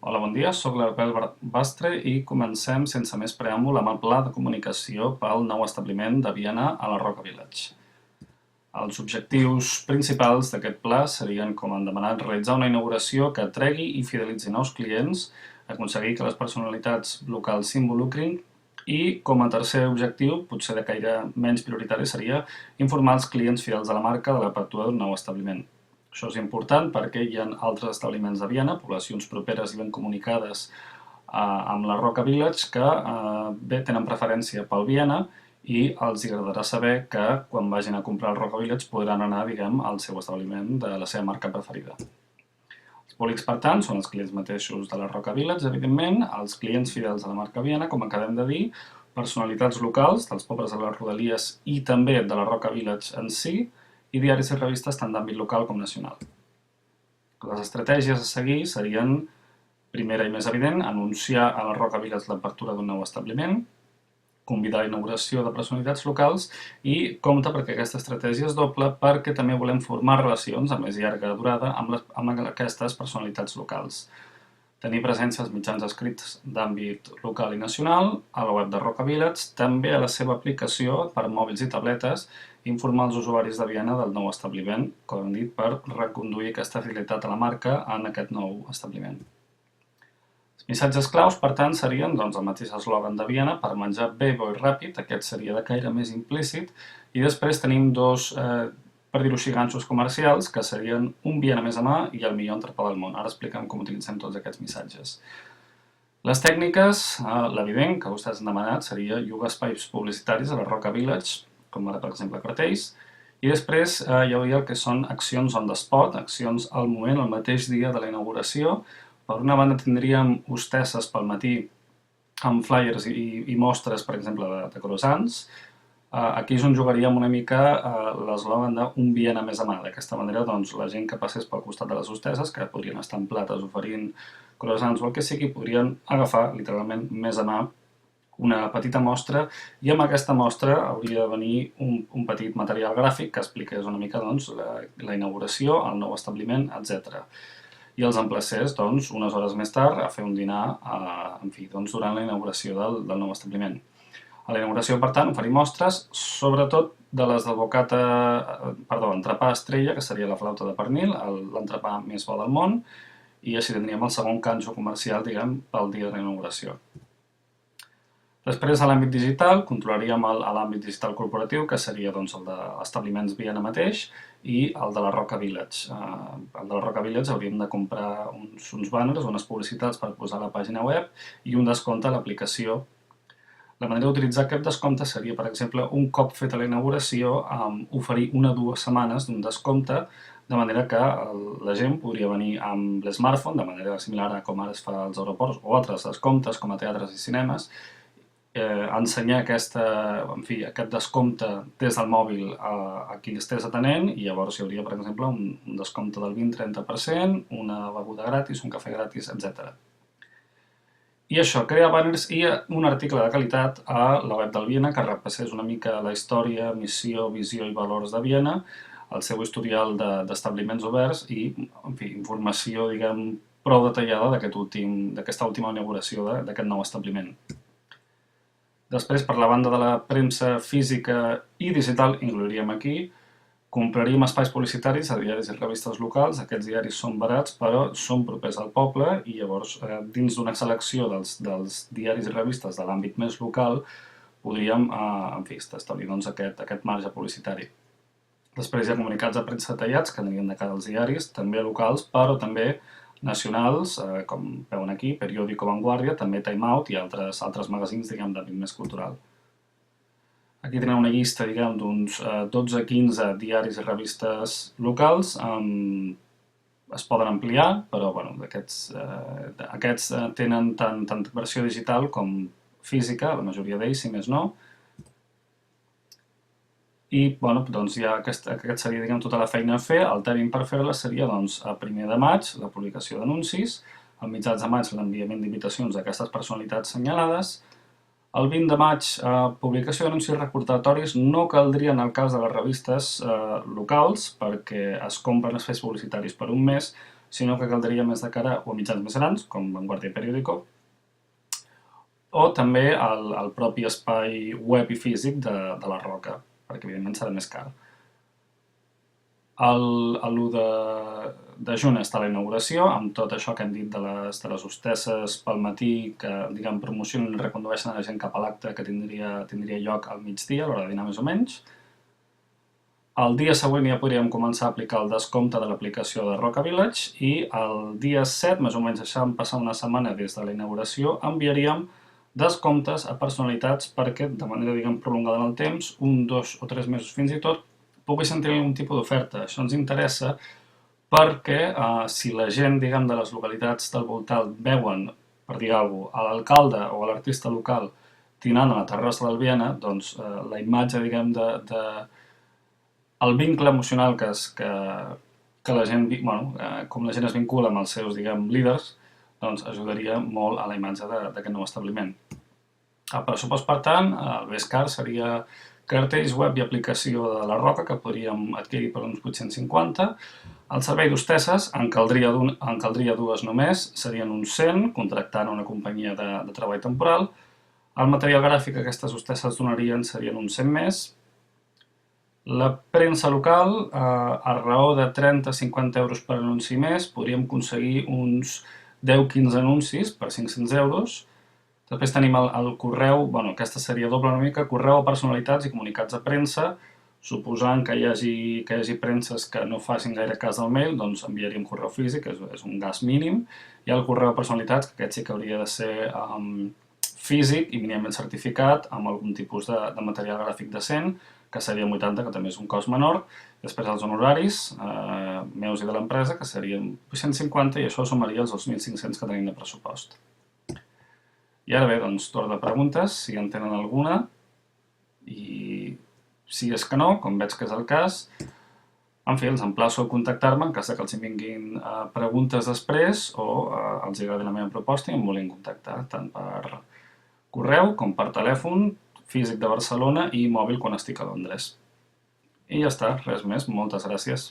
Hola, bon dia, soc l'Arbel Bastre i comencem sense més preàmbul amb el pla de comunicació pel nou establiment de Viena a la Roca Village. Els objectius principals d'aquest pla serien, com han demanat, realitzar una inauguració que atregui i fidelitzi nous clients, aconseguir que les personalitats locals s'involucrin i, com a tercer objectiu, potser de caire menys prioritari, seria informar els clients fidels de la marca de l'apertura d'un nou establiment. Això és important perquè hi ha altres establiments de Viena, poblacions properes i ben comunicades amb la Roca Village, que bé tenen preferència pel Viena i els agradarà saber que quan vagin a comprar al Roca Village podran anar, diguem, al seu establiment de la seva marca preferida. Els públics, per tant, són els clients mateixos de la Roca Village, evidentment, els clients fidels de la marca Viena, com acabem de dir, personalitats locals dels pobles de les Rodalies i també de la Roca Village en si, i diaris i revistes tant d'àmbit local com nacional. Les estratègies a seguir serien, primera i més evident, anunciar a la Roca Village l'apertura d'un nou establiment, convidar a la inauguració de personalitats locals i compte perquè aquesta estratègia és doble perquè també volem formar relacions a més llarga durada amb aquestes personalitats locals. Tenir presència als mitjans escrits d'àmbit local i nacional, a la web de Roca Village, també a la seva aplicació per mòbils i tabletes, informar els usuaris de Viena del nou establiment, com hem dit, per reconduir aquesta fidelitat a la marca en aquest nou establiment. Els missatges claus, per tant, serien el mateix eslògan de Viena, per menjar bé, bo i ràpid, aquest seria de caire més implícit, i després tenim dos, per dir-ho així, ganxos comercials, que serien un Viena més a mà i el millor entrepà del món. Ara expliquem com utilitzem tots aquests missatges. Les tècniques, l'evident que vostès han demanat, seria llogar espais publicitaris a la Roca Village, com ara, per exemple, cartells, i després hi hauria el que són accions on the spot, accions al moment, el mateix dia de la inauguració. Per una banda tindríem hostesses pel matí amb flyers i mostres, per exemple, de croissants. Aquí és on jugaríem una mica l'eslògan d'un Viena més a mà. D'aquesta manera, la gent que passés pel costat de les hostesses, que podrien estar en plates oferint croissants o el que sigui, podrien agafar, literalment, més a mà una petita mostra, i amb aquesta mostra hauria de venir un petit material gràfic que expliqués una mica la inauguració, el nou establiment, etc. I els emplacés, unes hores més tard, a fer un dinar, durant la inauguració del nou establiment. A la inauguració, per tant, oferir mostres, sobretot de les del entrepà estrella, que seria la flauta de pernil, l'entrepà més bo del món, i així tindríem el segon ganxo comercial, diguem, pel dia de la inauguració. Després, a l'àmbit digital, controlaríem l'àmbit digital corporatiu, que seria el d'establiments Viena mateix, i el de la Roca Village. El de la Roca Village hauríem de comprar uns banners, unes publicitats per posar a la pàgina web i un descompte a l'aplicació. La manera d'utilitzar aquest descompte seria, per exemple, un cop feta la inauguració, oferir 1 o 2 setmanes d'un descompte, de manera que la gent podria venir amb l'smartphone, de manera similar a com ara es fa als aeroports o altres descomptes, com a teatres i cinemes, ensenyar aquest descompte des del mòbil a qui l'estés atenent, i llavors hi hauria, per exemple, un descompte del 20-30%, una beguda gratis, un cafè gratis, etc. I això, crear banners i un article de qualitat a la web del Viena que repassés una mica la història, missió, visió i valors de Viena, el seu historial d'establiments oberts i, informació, diguem, prou detallada d'aquesta última inauguració d'aquest nou establiment. Després, per la banda de la premsa física i digital, inclouríem aquí, compraríem espais publicitaris a diaris i revistes locals. Aquests diaris són barats, però són propers al poble, i llavors, dins d'una selecció dels diaris i revistes de l'àmbit més local, podríem establir aquest marge publicitari. Després hi ha comunicats de premsa detallats que anirien de cara als diaris, també locals, però també nacionals, com veuen aquí, Periódico Vanguardia, també Time Out i altres magazins, diguem, d'àmbit més cultural. Aquí tenen una llista, diguem, d'uns 12-15 diaris i revistes locals. Es poden ampliar, però aquests tenen tant versió digital com física, la majoria d'ells, si més no. I ja aquest seria, diguem, tota la feina a fer. El termini per fer-la seria a 1er de maig, la publicació d'anuncis, a mitjans de maig l'enviament d'invitacions a aquestes personalitats assenyalades, el 20 de maig, publicació d'anuncis recordatoris. No caldria en el cas de les revistes locals, perquè es compren espais publicitaris per un mes, sinó que caldria més de cara o mitjans més grans, com Vanguardia i Periódico, o també el propi espai web i físic de la Roca, perquè evidentment serà més car. L'1 de juny està la inauguració, amb tot això que hem dit de les hostesses pel matí que, diguem, promocionen i recondueixen a la gent cap a l'acte que tindria lloc al migdia, a l'hora de dinar més o menys. El dia següent ja podríem començar a aplicar el descompte de l'aplicació de Roca Village i el dia 7, més o menys deixant passar una setmana des de la inauguració, enviaríem descomptes a personalitats perquè, de manera, diguem, prolongada en el temps, 1, 2 o 3 mesos fins i tot, poguessin tenir algun tipus d'oferta. Això ens interessa perquè si la gent, diguem, de les localitats del voltant veuen, per dir alguna cosa, a l'alcalde o a l'artista local dinant a la terrassa d'Albiena, doncs la imatge, diguem, el vincle emocional que la gent, bueno, com la gent es vincula amb els seus, diguem, líders, doncs ajudaria molt a la imatge d'aquest nou establiment. El pressupost, per tant, el més car seria cartells web i aplicació de la Roca, que podríem adquirir per uns 850. El servei d'hostesses en caldria dues només, serien uns 100, contractant una companyia de treball temporal. El material gràfic que aquestes hostesses donarien serien uns 100 més. La premsa local, a raó de 30-50 euros per anunci més, podríem aconseguir uns 10-15 anuncis per 500 euros. Després tenim el correu, bueno, aquesta seria doble una mica, correu a personalitats i comunicats de premsa, suposant que hi hagi premses que no facin gaire cas del mail, doncs enviaríem correu físic, és un gast mínim, i el correu a personalitats, que aquest sí que hauria de ser físic i mínimament certificat, amb algun tipus de material gràfic decent, que seria 80, que també és un cost menor. Després els honoraris, meus i de l'empresa, que serien 850, i això sumaria els 2.500 que tenim de pressupost. I ara bé, doncs, torn de preguntes, si en tenen alguna, i si és que no, com veig que és el cas, en fi, els emplaço a contactar-me en cas que els vinguin preguntes després o els agradi la meva proposta i em vulguin contactar tant per correu com per telèfon físic de Barcelona i mòbil quan estic a Londres. I ja està, res més, moltes gràcies.